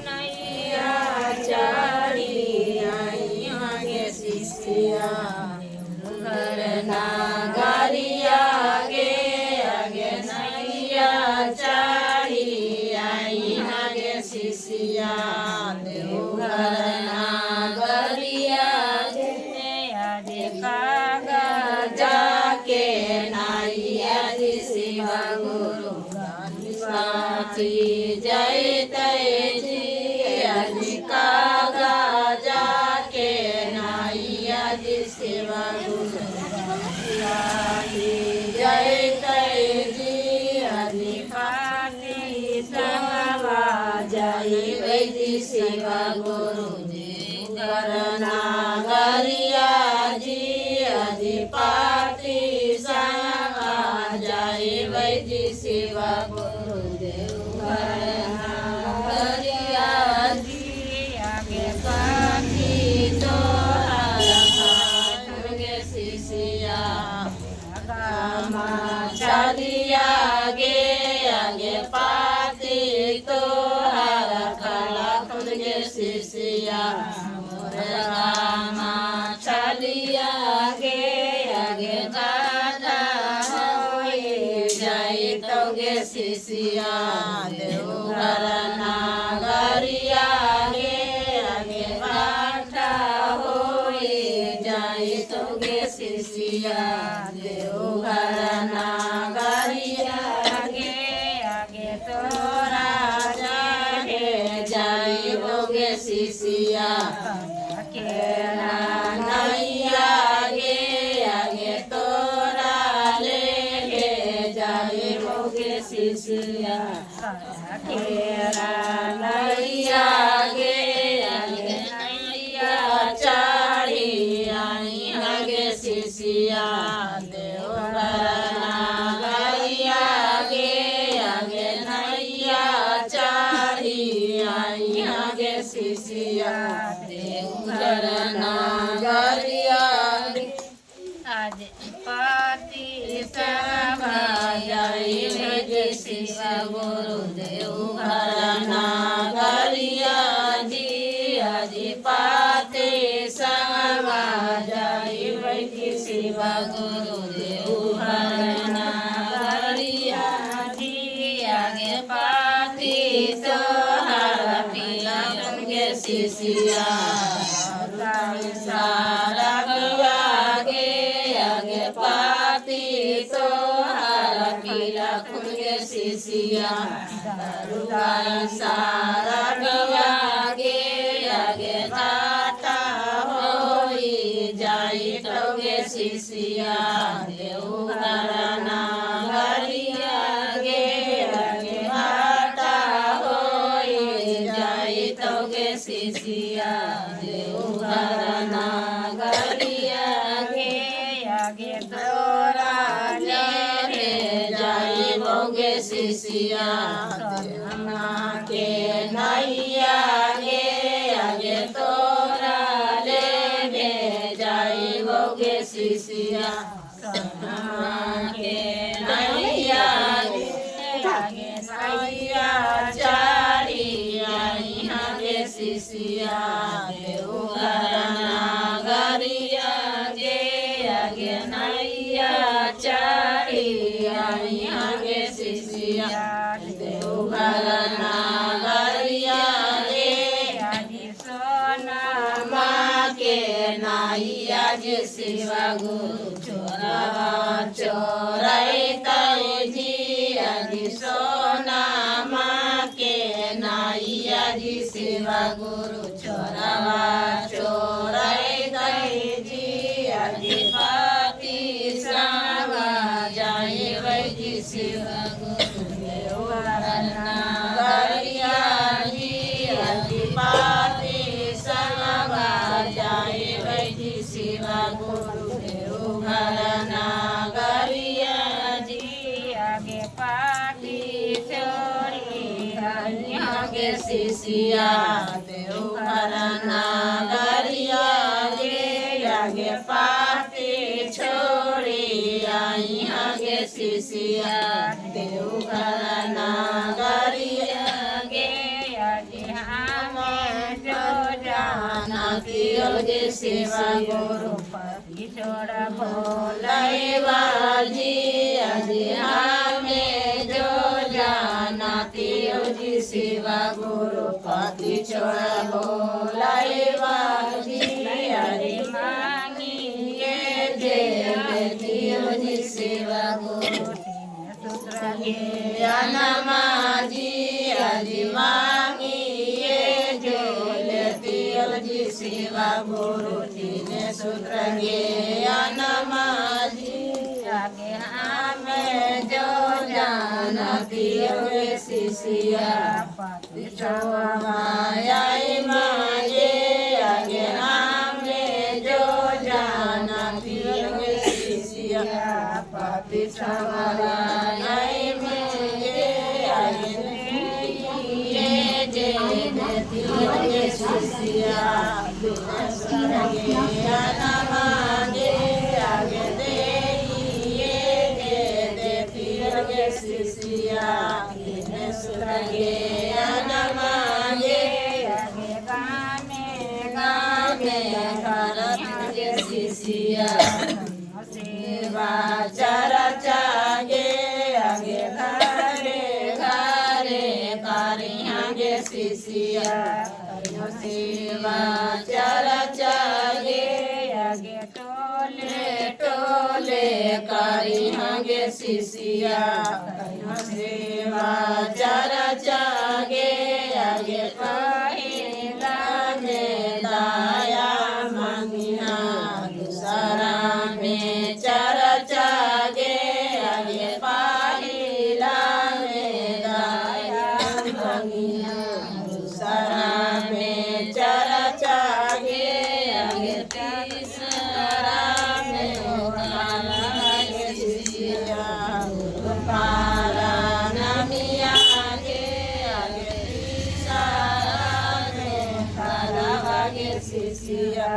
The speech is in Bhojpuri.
नैया चढ़ी आई आगे शिष्या घर नागरिया आगे नैया चढ़ी आई आगे शिष्या देवघर नागरिया आगे कागजा के नैया शिवा गुरु साथी जय जी अजी कागजा के नैया शिवा गुरु जय जी अजी पानी सवा जय वैदी शिवा गुरु जी करना गरिया जी अजी पाती सवा जय वैदी शिवा गुरु देव करना गरिया जी आगे पाती तो शिष्या चलिया आगे पाती तो हर कला खुद गे शिष्या चलिया आगे दादा होए जाए तो गे शिष्या देवघर नागरिया आगे बाटा होए जाए तो गे शिष्या देवघर नागरिया आगे तोरा जागे जाई बोगे शिष्या के नैया आगे तोरा ले जाई बोगे शिष्या के नैया आगे नैया चढ़ी आई आगे शिष्या देवघर नागरिया आगे नैया चढ़ी आई आगे शिष्या देवघर नागरिया आज पाती सभा जय गे शिवा गुरु देवघर नागरिया जी आज पाते सभा जय गे शिवा गुरु देवघर नागरिया जी आगे पाती सोहर पीला गे शिष्या सारा आगे पाती सोहर पीला गे शिष्या सारा आगे टाटा होई जाई तो गे शिष्या देवघर नागरिया आगे टाटा होई जाई तो गे शिष्या देवघर नागरिया आगे तोरा ले जाई बोगे शिष्या के नैया आगे तोरा ले जाई बोगे शिष्या के नैया आगे नैया चढ़ी आई आगे शिष्या देवघर नागरिया आगे नैया चढ़ी आई आगे शिष्या देवघर नागरिया आगे सोना माँ के नैया जे शिवा गुरु चोराई जी आगे सोना माँ के नैया जी शिवा गुरु चोराई जी आगे पाती सवा जाए वैदी शिवा गुरु देवघर नागरिया जी आगे पाती सवा जाए वैदी शिवा गुरु देवघर नागरिया जी आगे पाती छोड़ी आगे शिष्या देवघर नागरिया आगे पाती छोड़ी आई आगे शिष्या देवघर नागरिया आगे हमें जो जाना तियो जी सेवा गुरु पति छोड़ा भोलावा जी आगे हमें जो जाना तियो जी सेवा गुरु पति छोड़ा भोलावा जी अरे मांगिए जे तियो जी सेवा गुरु सूत्र ज्ञान माजी अरे मांगिए जो तियो जी सेवा गुरु तीन सूत्र ज्ञान माजी आगे हमें जो जाना तियो शिष्या पति छोड़ाया माये आगे हमें जो जाना तियो शिष्या पति छोड़ाया तियो शिष्या मांगे आगे शिष्या मांगे आगे गाने करत शिष्या सेवा चरचागे आगे घरे घरे करियागे शिष्या सेवा चरचागे आगे टोले टोले करियागे शिष्या सेवा चरचागे आगे पहिला में दाया मंगिया दूसरा में चरचागे आगे पहिला में दाया मंगिया दूसरा में चरचागे आगे तीसरा में दाया शिष्या पारा नमिया के आगे तीसरा में दाया शिष्या